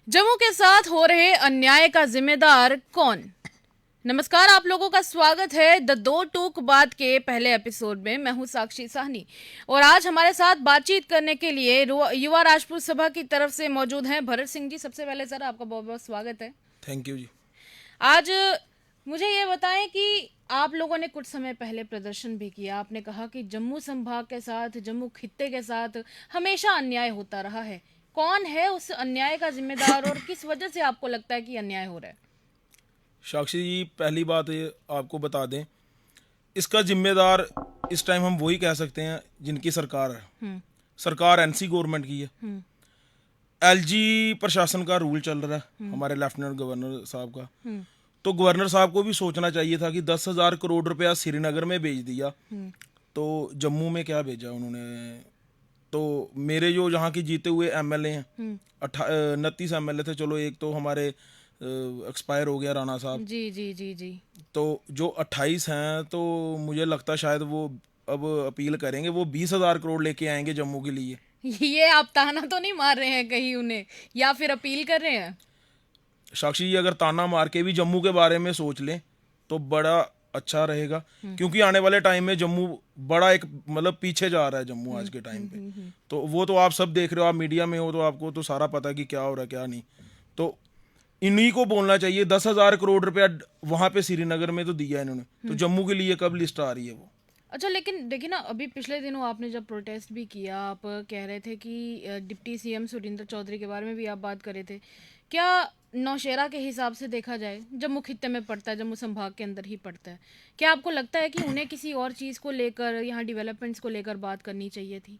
जम्मू के साथ हो रहे अन्याय का जिम्मेदार कौन? नमस्कार, आप लोगों का स्वागत है द दो टूक बात के पहले एपिसोड में। मैं हूं साक्षी साहनी और आज हमारे साथ बातचीत करने के लिए युवा राजपूत सभा की तरफ से मौजूद हैं भरत सिंह जी। सबसे पहले सर आपका बहुत बहुत स्वागत है। थैंक यू जी। आज मुझे ये बताएं कि आप लोगों ने कुछ समय पहले प्रदर्शन भी किया। आपने कहा कि जम्मू संभाग के साथ, जम्मू खित्ते के साथ हमेशा अन्याय होता रहा है। कौन है उस अन्याय का जिम्मेदार और किस वजह से आपको लगता है कि अन्याय हो रहा है? साक्षी जी, पहली बात ये आपको बता दें, इसका जिम्मेदार इस टाइम हम वही कह सकते हैं जिनकी सरकार है। सरकार एनसी गवर्नमेंट की है। एलजी प्रशासन का रूल चल रहा है हमारे लेफ्टिनेंट गवर्नर साहब का। तो गवर्नर साहब को भी सोचना चाहिए था कि 10,000 करोड़ रुपया श्रीनगर में भेज दिया, तो जम्मू में क्या भेजा उन्होंने। तो मेरे जो यहाँ के जीते हुए एमएलए हैं, 29 एमएलए थे। चलो एक तो हमारे एक्सपायर हो गया, राणा साहब जी जी जी जी। तो जो 28 हैं, तो मुझे लगता है शायद वो अब अपील करेंगे, वो 20,000 करोड़ लेके आएंगे जम्मू के लिए। ये आप ताना तो नहीं मार रहे हैं कहीं उन्हें, या फिर अपील कर रहे हैं? साक्षी जी, अगर ताना मार के भी जम्मू के बारे में सोच लें तो बड़ा अच्छा रहेगा, क्योंकि आने वाले टाइम में जम्मू बड़ा एक मतलब पीछे जा रहा है जम्मू आज के टाइम पे। तो वो तो आप सब देख रहे हो, आप मीडिया में हो तो आपको तो सारा पता है कि क्या हो रहा है क्या नहीं। तो इन्हीं को बोलना चाहिए। 10,000 करोड़ रुपया वहां पे श्रीनगर में तो दिया इन्होंने, तो जम्मू के लिए कब लिस्ट आ रही है वो? अच्छा, लेकिन देखिए ना, अभी पिछले दिनों आपने जब प्रोटेस्ट भी किया, आप कह रहे थे कि डिप्टी सीएम सुरेंद्र चौधरी के बारे में भी आप बात कर रहे थे। क्या नौशेरा के हिसाब से देखा जाए, जम्मू खित्ते में पड़ता है, जम्मू संभाग के अंदर ही पड़ता है, क्या आपको लगता है कि उन्हें किसी और चीज़ को लेकर, यहाँ डेवलपमेंट्स को लेकर बात करनी चाहिए थी?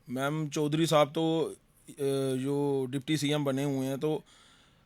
मैम, चौधरी साहब तो जो डिप्टी सीएम बने हुए हैं, तो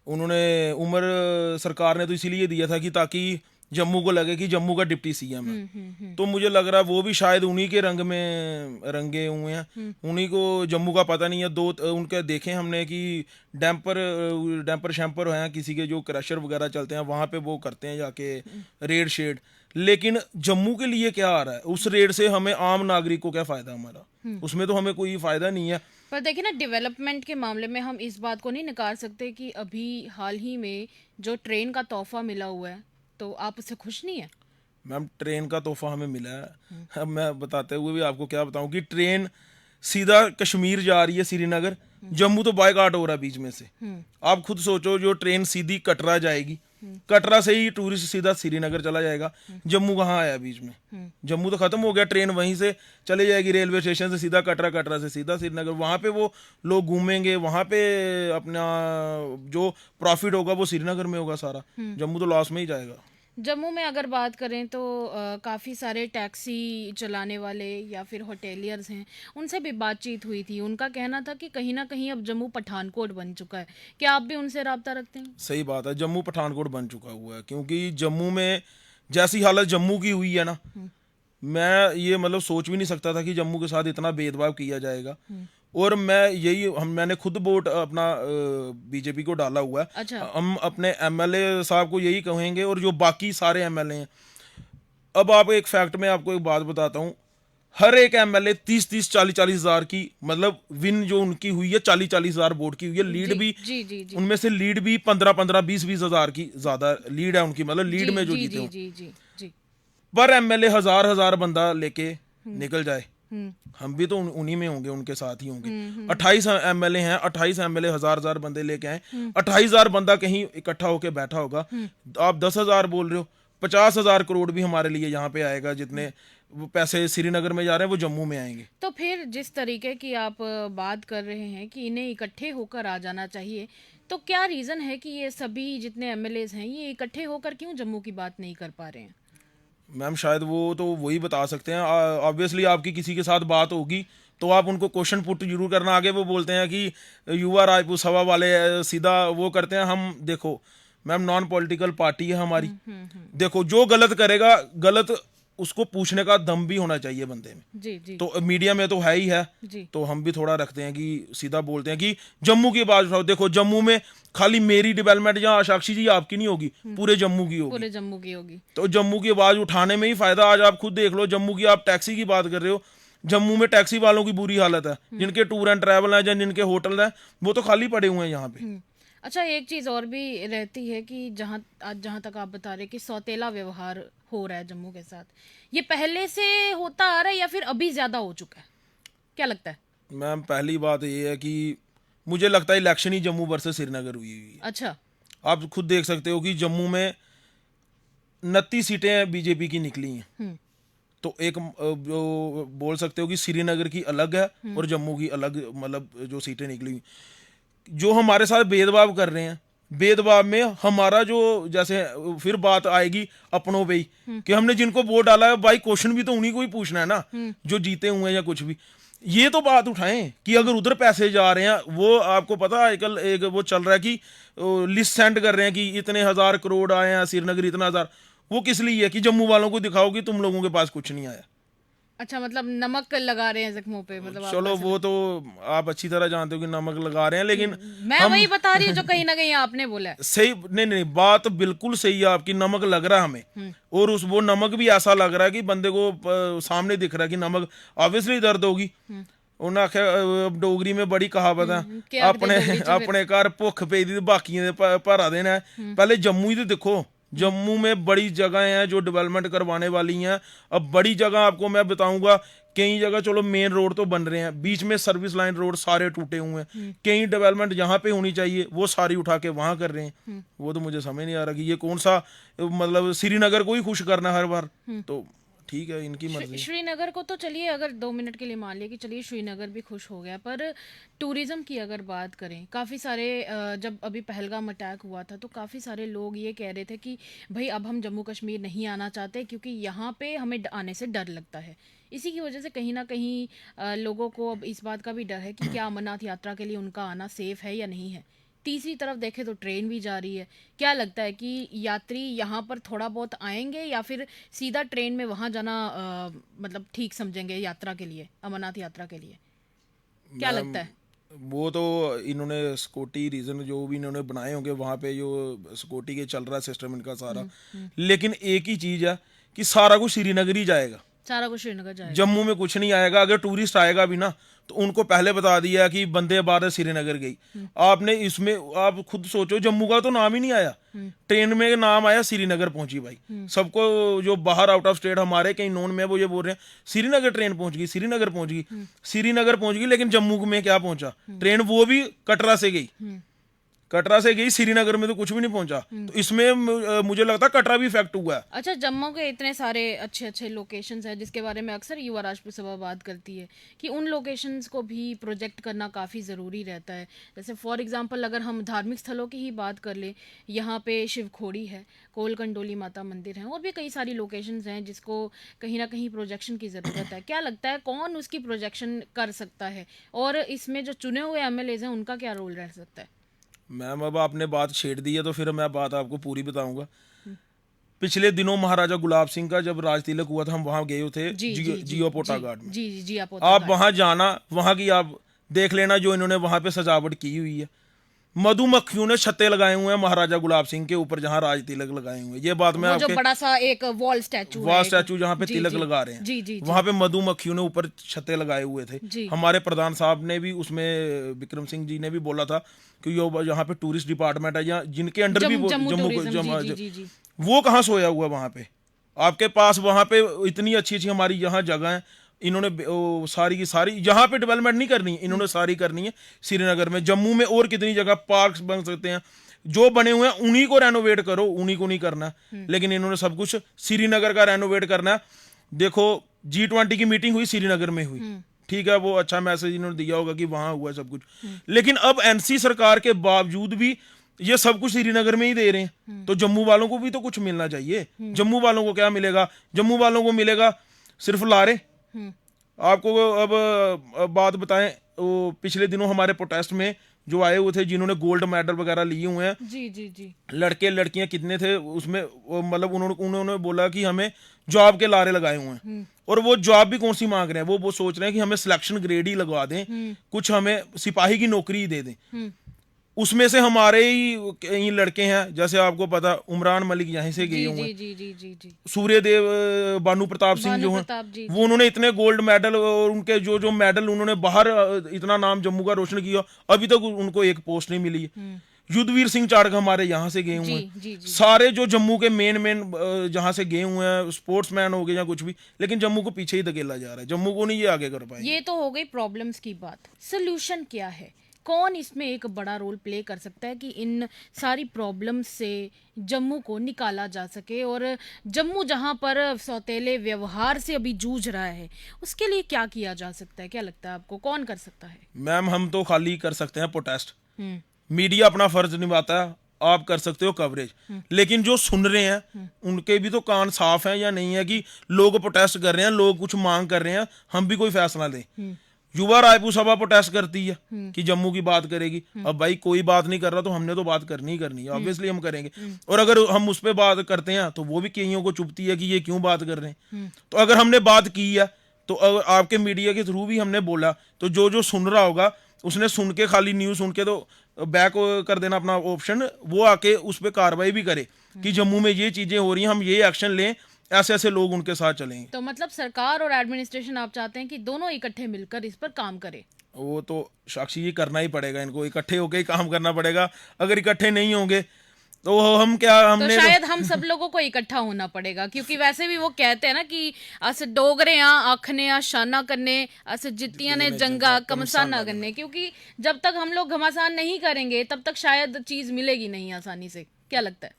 उन्होंने उम्र सरकार ने तो इसीलिए दिया था कि ताकि जम्मू को लगे कि जम्मू का डिप्टी सीएम है। तो मुझे लग रहा है वो भी शायद उन्हीं के रंग में रंगे हुए हैं। उन्हीं को जम्मू का पता नहीं है। दो उनके देखे हमने कि डैम्पर शैम्पर हैं, किसी के जो क्रशर वगैरह चलते हैं वहाँ पे वो करते हैं जाके रेड शेड। लेकिन जम्मू के लिए क्या आ रहा है उस रेड से? हमें आम नागरिक को क्या फायदा हमारा? उसमें तो हमें कोई फायदा नहीं है। पर देखिए ना, डेवलपमेंट के मामले में हम इस बात को नहीं नकार सकते कि अभी हाल ही में जो ट्रेन का तोहफा मिला हुआ है, तो आप उससे खुश नहीं है? मैम, ट्रेन का तोहफा हमें मिला है। अब मैं बताते हुए भी आपको क्या बताऊं कि ट्रेन सीधा कश्मीर जा रही है श्रीनगर, जम्मू तो बायकाट हो रहा है बीच में से। आप खुद सोचो, जो ट्रेन सीधी कटरा जाएगी, कटरा से ही टूरिस्ट सीधा श्रीनगर चला जाएगा, जम्मू कहाँ आया बीच में? जम्मू तो खत्म हो गया। ट्रेन वहीं से चले जाएगी रेलवे स्टेशन से सीधा कटरा, कटरा से सीधा श्रीनगर। वहां पे वो लोग घूमेंगे, वहां पे अपना जो प्रॉफिट होगा वो श्रीनगर में होगा सारा, जम्मू तो लॉस में ही जाएगा। जम्मू में अगर बात करें तो काफ़ी सारे टैक्सी चलाने वाले या फिर होटेलियर्स हैं, उनसे भी बातचीत हुई थी। उनका कहना था कि कहीं ना कहीं अब जम्मू पठानकोट बन चुका है। क्या आप भी उनसे राब्ता रखते हैं? सही बात है, जम्मू पठानकोट बन चुका हुआ है, क्योंकि जम्मू में जैसी हालत जम्मू की हुई है ना, मैं ये मतलब सोच भी नहीं सकता था कि जम्मू के साथ इतना भेदभाव किया जाएगा। और मैंने खुद वोट अपना बीजेपी को डाला हुआ है। अच्छा। हम अपने एमएलए साहब को यही कहेंगे और जो बाकी सारे एमएलए हैं। अब आप एक फैक्ट में आपको एक बात बताता हूँ, हर एक एमएलए 30-30, 40-40 हजार की मतलब विन जो उनकी हुई है, 40-40 हजार वोट की हुई है। लीड भी जी जी जी उनमें से लीड भी 15-15, 20-20 हजार की ज्यादा लीड है उनकी, मतलब लीड में जो जी जीते जी हो। जी जी जी। पर एमएलए हजार हजार बंदा लेके निकल जाए, हम भी तो उन्हीं में होंगे, उनके साथ ही होंगे। 28 एमएलए हैं, 28 एमएलए हजार हजार बंदे लेके आए, 28,000 बंदा कहीं इकट्ठा होके बैठा होगा। आप 10,000 बोल रहे हो, 50,000 करोड़ भी हमारे लिए यहाँ पे आएगा। जितने वो पैसे श्रीनगर में जा रहे हैं वो जम्मू में आएंगे। तो फिर जिस तरीके की आप बात कर रहे हैं कि इन्हें इकट्ठे होकर आ जाना चाहिए, तो क्या रीज़न है कि ये सभी जितने एमएलएज हैं ये इकट्ठे होकर क्यों जम्मू की बात नहीं कर पा रहे हैं? मैम, शायद वो तो वही बता सकते हैं। ऑब्वियसली आपकी किसी के साथ बात होगी तो आप उनको क्वेश्चन पुट जरूर करना। आगे वो बोलते हैं कि युवा राजपूत सभा वाले सीधा वो करते हैं। हम देखो मैम, नॉन पॉलिटिकल पार्टी है हमारी। देखो, जो गलत करेगा, गलत उसको पूछने का दम भी होना चाहिए बंदे में। जी जी तो मीडिया में तो है ही है, जी। तो हम भी थोड़ा रखते हैं कि सीधा बोलते हैं कि जम्मू की आवाज उठाओ। देखो, जम्मू में खाली मेरी डेवलपमेंट या साक्षी जी आपकी नहीं होगी, पूरे जम्मू की होगी। पूरे जम्मू की होगी। तो जम्मू की आवाज उठाने में ही फायदा। आज आप खुद देख लो, जम्मू की आप टैक्सी की बात कर रहे हो, जम्मू में टैक्सी वालों की बुरी हालत है। जिनके टूर एंड ट्रैवल है या जिनके होटल है वो तो खाली पड़े हुए हैं यहाँ पे। अच्छा, एक चीज़ और भी रहती है कि जहाँ तक आप बता रहे कि सौतेला व्यवहार हो रहा है जम्मू के साथ, ये पहले से होता आ रहा है या फिर अभी ज़्यादा हो चुका है? क्या लगता है? मैम पहली बात ये है कि मुझे लगता है इलेक्शन ही जम्मू वर्सेस श्रीनगर हुई है। अच्छा। आप खुद देख सकते हो कि जम्मू में 29 सीटें बीजेपी की निकली हैं। हम्म। तो एक जो बोल सकते हो कि श्रीनगर की अलग है और जम्मू की अलग, मतलब जो सीटें निकली हुई, जो हमारे साथ भेदभाव कर रहे हैं, भेदभाव में हमारा जो, जैसे फिर बात आएगी अपनों पे ही, कि हमने जिनको वोट डाला है भाई क्वेश्चन भी तो उन्हीं को ही पूछना है ना, जो जीते हुए हैं या कुछ भी। ये तो बात उठाएं कि अगर उधर पैसे जा रहे हैं, वो आपको पता है आजकल एक वो चल रहा है कि लिस्ट सेंड कर रहे हैं कि इतने 1,000 करोड़ आए हैं, श्रीनगर इतना हजार। वो किस लिए है? कि जम्मू वालों को दिखाओ कि तुम लोगों के पास कुछ नहीं आया। अच्छा, मतलब नमक लगा रहे हैं जख्मों पे, मतलब आप चलो ऐसे वो तो आप अच्छी तरह जानते हो कि नमक लगा रहे हैं, लेकिन मैं हम वही बता रही हूँ जो कहीं ना कहीं आपने बोला है। सही नहीं नहीं, बात बिल्कुल सही है आपकी, नमक लग रहा है हमें, और उस वो नमक भी ऐसा लग रहा है कि बंदे को सामने दिख रहा है कि नमक ऑब्वियसली दर्द होगी। उन्हें आख्या डोगरी में बड़ी कहावत है, क्या अपने अपने घर भुख पे दी बाकियों दे भरा देना है। पहले जम्मू ही तो देखो, जम्मू में बड़ी जगह हैं जो डेवलपमेंट करवाने वाली हैं। अब बड़ी जगह आपको मैं बताऊंगा, कई जगह चलो मेन रोड तो बन रहे हैं, बीच में सर्विस लाइन रोड सारे टूटे हुए हैं। कई डेवलपमेंट जहाँ पे होनी चाहिए वो सारी उठा के वहां कर रहे हैं। वो तो मुझे समझ नहीं आ रहा कि ये कौन सा, मतलब श्रीनगर को ही खुश करना हर बार। तो ठीक है, इनकी मर्जी। श्रीनगर को तो चलिए, अगर 2 मिनट के लिए मान लिया कि चलिए श्रीनगर भी खुश हो गया, पर टूरिज्म की अगर बात करें, काफ़ी सारे जब अभी पहलगाम अटैक हुआ था तो काफ़ी सारे लोग ये कह रहे थे कि भाई अब हम जम्मू कश्मीर नहीं आना चाहते क्योंकि यहाँ पे हमें आने से डर लगता है। इसी की वजह से कहीं ना कहीं लोगों को अब इस बात का भी डर है कि क्या अमरनाथ यात्रा के लिए उनका आना सेफ है या नहीं है। तीसरी तरफ देखें तो ट्रेन भी जा रही है। क्या लगता है कि यात्री यहाँ पर थोड़ा बहुत आएंगे या फिर सीधा ट्रेन में वहाँ जाना मतलब ठीक समझेंगे यात्रा के लिए, अमरनाथ यात्रा के लिए? क्या मैम, लगता है? वो तो इन्होंने सिक्योरिटी रीजन जो भी इन्होंने बनाए होंगे वहां पे, जो सिक्योरिटी के चल रहा है सिस्टम इनका सारा। लेकिन एक ही चीज है कि सारा कुछ श्रीनगर ही जाएगा, सारा कुछ श्रीनगर जाएगा। जम्मू में कुछ नहीं आएगा। अगर टूरिस्ट आएगा भी ना, तो उनको पहले बता दिया कि वंदे भारत श्रीनगर गई। आपने इसमें आप खुद सोचो, जम्मू का तो नाम ही नहीं आया, ट्रेन में नाम आया श्रीनगर पहुंची भाई। सबको जो बाहर आउट ऑफ स्टेट हमारे कहीं नॉन में वो ये बोल रहे हैं श्रीनगर ट्रेन पहुंच गई, श्रीनगर पहुंच गई, श्रीनगर पहुंच गई, लेकिन जम्मू में क्या पहुंचा ट्रेन? वो भी कटरा से गई, कटरा से गई, श्रीनगर में तो कुछ भी नहीं पहुंचा। तो इसमें मुझे लगता है कटरा भी इफेक्ट हुआ है। अच्छा, जम्मू के इतने सारे अच्छे अच्छे लोकेशंस हैं जिसके बारे में अक्सर युवा राष्ट्र सभा बात करती है कि उन लोकेशंस को भी प्रोजेक्ट करना काफ़ी ज़रूरी रहता है। जैसे फॉर एग्जांपल अगर हम धार्मिक स्थलों की ही बात कर लें, यहाँ पे शिवखोड़ी है, कोल कंडोली माता मंदिर है, और भी कई सारी लोकेशंस हैं जिसको कहीं ना कहीं प्रोजेक्शन की ज़रूरत है। क्या लगता है कौन उसकी प्रोजेक्शन कर सकता है, और इसमें जो चुने हुए एमएलएज हैं उनका क्या रोल रह सकता है? मैम अब आपने बात छेड़ दी है तो फिर मैं बात आपको पूरी बताऊंगा। पिछले दिनों महाराजा गुलाब सिंह का जब राज तिलक हुआ था, हम वहां गए थे जियो पोटा गार्ड में। जी जी जी, आप आप वहां जाना, वहां की आप देख लेना जो इन्होंने वहां पे सजावट की हुई है। मधुमक्खियों ने छत्ते लगाए हुए हैं महाराजा गुलाब सिंह के ऊपर जहां राज तिलक लगाए हुए हैं। ये बात मैं वो जो आपके बड़ा सा एक वॉल स्टैचू वॉल स्टैचू जहाँ पे जी तिलक जी लगा रहे हैं, जी जी वहां पे मधुमक्खियों ने ऊपर छत्ते लगाए हुए थे। जी। हमारे प्रधान साहब ने भी उसमें, विक्रम सिंह जी ने भी बोला था कि यो यहाँ पे टूरिस्ट डिपार्टमेंट है या जिनके अंडर भी जम्मू जम्मू टूरिज्म, जी जी जी। वो कहाँ सोया हुआ वहां पे? आपके पास वहां पे इतनी अच्छी अच्छी हमारी यहाँ जगह है, इन्होंने सारी की सारी यहाँ पे डेवलपमेंट नहीं करनी है, इन्होंने सारी करनी है श्रीनगर में। जम्मू में और कितनी जगह पार्क्स बन सकते हैं, जो बने हुए हैं उन्हीं को रेनोवेट करो, उन्हीं को नहीं करना। लेकिन इन्होंने सब कुछ श्रीनगर का रेनोवेट करना है। देखो G20 की मीटिंग हुई श्रीनगर में हुई, ठीक है, वो अच्छा मैसेज इन्होंने दिया होगा कि वहां हुआ सब कुछ। लेकिन अब एनसी सरकार के बावजूद भी ये सब कुछ श्रीनगर में ही दे रहे हैं, तो जम्मू वालों को भी तो कुछ मिलना चाहिए। जम्मू वालों को क्या मिलेगा? जम्मू वालों को मिलेगा सिर्फ लारे। आपको अब बात बताएं, वो पिछले दिनों हमारे प्रोटेस्ट में जो आए हुए थे जिन्होंने गोल्ड मेडल वगैरह लिए हुए हैं, जी जी जी, लड़के लड़कियां कितने थे उसमें, मतलब उन्होंने बोला कि हमें जॉब के लारे लगाए हुए हैं। और वो जॉब भी कौन सी मांग रहे हैं? वो सोच रहे हैं कि हमें सिलेक्शन ग्रेड ही लगवा दें, कुछ हमें सिपाही की नौकरी ही दे दें। उसमें से हमारे ही कई लड़के हैं, जैसे आपको पता उमरान मलिक यहीं से गए हुए हैं, जी जी जी जी, सूर्यदेव भानु प्रताप सिंह जो हैं, वो उन्होंने इतने गोल्ड मेडल और उनके जो जो मेडल उन्होंने बाहर इतना नाम जम्मू का रोशन किया, अभी तक उनको एक पोस्ट नहीं मिली है। युद्धवीर सिंह चाड़क हमारे यहाँ से गए हुए जी हैं, जी जी। सारे जो जम्मू के मेन जहाँ से गए हुए हैं, स्पोर्ट्समैन हो गए या कुछ भी, लेकिन जम्मू को पीछे ही धकेला जा रहा है, जम्मू को नहीं ये आगे कर पाएंगे। ये तो हो गई प्रॉब्लम्स की बात। सोल्यूशन क्या है? कौन इसमें एक बड़ा रोल प्ले कर सकता है कि इन सारी प्रॉब्लम्स से जम्मू को निकाला जा सके, और जम्मू जहां पर सौतेले व्यवहार से अभी जूझ रहा है, उसके लिए क्या किया जा सकता है? क्या लगता है आपको, कौन कर सकता है? मैम हम तो खाली कर सकते हैं प्रोटेस्ट, हम्म। मीडिया अपना फर्ज निभाता है, आप कर सकते हो कवरेज, लेकिन जो सुन रहे हैं उनके भी तो कान साफ हैं या नहीं है कि लोग प्रोटेस्ट कर रहे हैं, लोग कुछ मांग कर रहे हैं, हम भी कोई फैसला लें। युवा रायपुर सभा प्रोटेस्ट करती है कि जम्मू की बात करेगी, अब भाई कोई बात नहीं कर रहा तो हमने तो बात करनी ही करनी है, ऑब्वियसली हम करेंगे। और अगर हम उस पर बात करते हैं तो वो भी कईयों को चुभती है कि ये क्यों बात कर रहे हैं। तो अगर हमने बात की है तो अगर आपके मीडिया के थ्रू भी हमने बोला, तो जो जो सुन रहा होगा उसने सुन के, खाली न्यूज़ सुन के तो बैक कर देना अपना ऑप्शन, वो आके उस पर कार्रवाई भी करे कि जम्मू में ये चीज़ें हो रही हैं, हम ये एक्शन लें, ऐसे ऐसे लोग उनके साथ चलेंगे। तो मतलब सरकार और एडमिनिस्ट्रेशन आप चाहते हैं कि दोनों इकट्ठे मिलकर इस पर काम करें? वो तो साक्षी ये करना ही पड़ेगा, इनको इकट्ठे होके ही काम करना पड़ेगा। अगर इकट्ठे नहीं होंगे तो हम क्या, तो हमने शायद हम सब लोगों को इकट्ठा होना पड़ेगा, क्योंकि वैसे भी वो कहते हैं ना कि अस डोगरे आखने शाना करने, अस जितियां ने जंगा कमसान ना करने, क्योंकि जब तक हम लोग घमासान नहीं करेंगे तब तक शायद चीज मिलेगी नहीं आसानी से। क्या लगता है?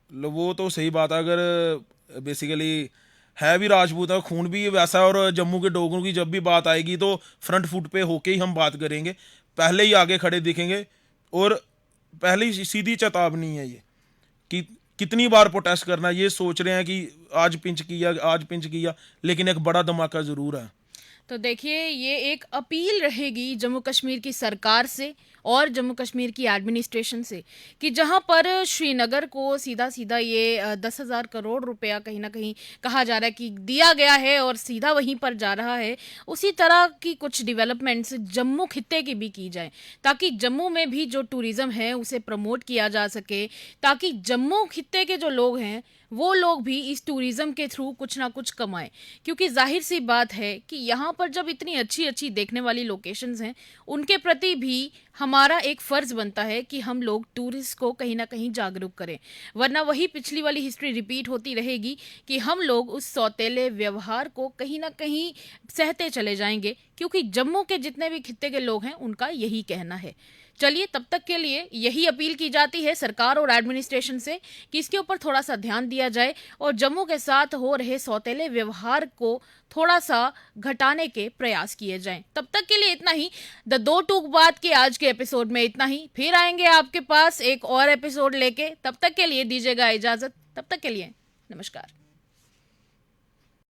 वो तो सही बात है, अगर बेसिकली है भी राजपूत है, खून भी वैसा है, और जम्मू के डोगरों की जब भी बात आएगी तो फ्रंट फुट पे होके ही हम बात करेंगे, पहले ही आगे खड़े दिखेंगे। और पहले ही सीधी चेतावनी है ये कि कितनी बार प्रोटेस्ट करना, ये सोच रहे हैं कि आज पिंच किया, आज पिंच किया, लेकिन एक बड़ा धमाका जरूर है। तो देखिए, ये एक अपील रहेगी जम्मू कश्मीर की सरकार से और जम्मू कश्मीर की एडमिनिस्ट्रेशन से कि जहां पर श्रीनगर को सीधा सीधा ये 10,000 करोड़ रुपया कहीं ना कहीं कहा जा रहा है कि दिया गया है और सीधा वहीं पर जा रहा है, उसी तरह की कुछ डेवलपमेंट्स जम्मू खित्ते की भी की जाए, ताकि जम्मू में भी जो टूरिज्म है उसे प्रमोट किया जा सके, ताकि जम्मू खित्ते के जो लोग हैं वो लोग भी इस टूरिज्म के थ्रू कुछ ना कुछ कमाएं। क्योंकि जाहिर सी बात है कि यहाँ पर जब इतनी अच्छी अच्छी देखने वाली लोकेशंस हैं, उनके प्रति भी हमारा एक फ़र्ज बनता है कि हम लोग टूरिस्ट को कहीं ना कहीं जागरूक करें, वरना वही पिछली वाली हिस्ट्री रिपीट होती रहेगी कि हम लोग उस सौतेले व्यवहार को कहीं ना कहीं सहते चले जाएंगे, क्योंकि जम्मू के जितने भी खित्ते के लोग हैं उनका यही कहना है। चलिए, तब तक के लिए यही अपील की जाती है सरकार और एडमिनिस्ट्रेशन से कि इसके ऊपर थोड़ा सा ध्यान दिया जाए और जम्मू के साथ हो रहे सौतेले व्यवहार को थोड़ा सा घटाने के प्रयास किए जाएं। तब तक के लिए इतना ही। द दो टूक बात के आज के एपिसोड में इतना ही, फिर आएंगे आपके पास एक और एपिसोड लेके। तब तक के लिए दीजिएगा इजाजत। तब तक के लिए नमस्कार।